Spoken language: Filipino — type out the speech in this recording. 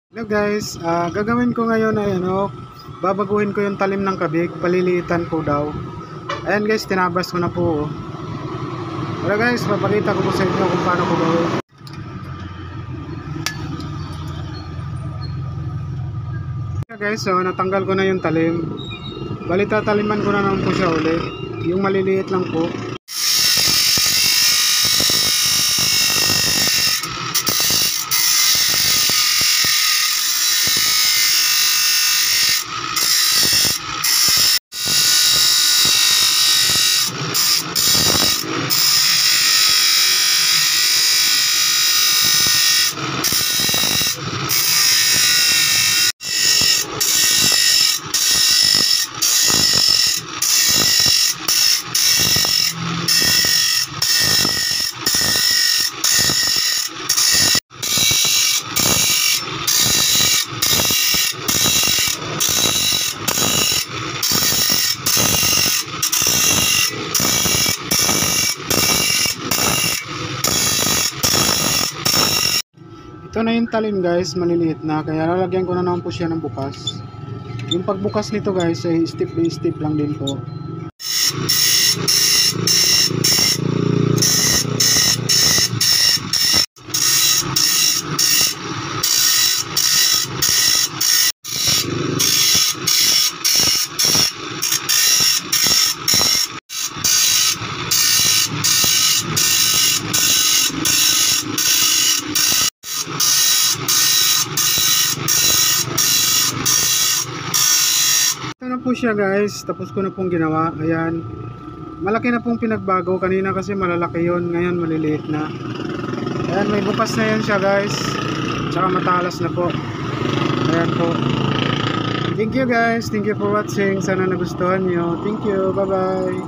Hello guys, gagawin ko ngayon ay babaguhin ko yung talim ng kabig, paliliitan ko daw. Ayan guys, tinabas ko na po. Pero guys, papakita ko po sa inyo kung paano ko gawin. Guys, so natanggal ko na yung talim. Bali tataliman ko na naman po siya ulit. Yung maliliit lang po. Ito na yung talim guys, maliliit na, kaya lalagyan ko na naman po siya ng bukas. Yung pagbukas nito guys ay step by step lang din po. Ito na po siya guys, tapos ko na pong ginawa. Ayan, malaki na pong pinagbago. Kanina kasi malalaki yon, ngayon maliliit na. Ayan, may bukas na yan siya guys, tsaka matalas na po. Ayan po. Thank you guys, thank you for watching. Sana nagustuhan nyo. Thank you, bye bye.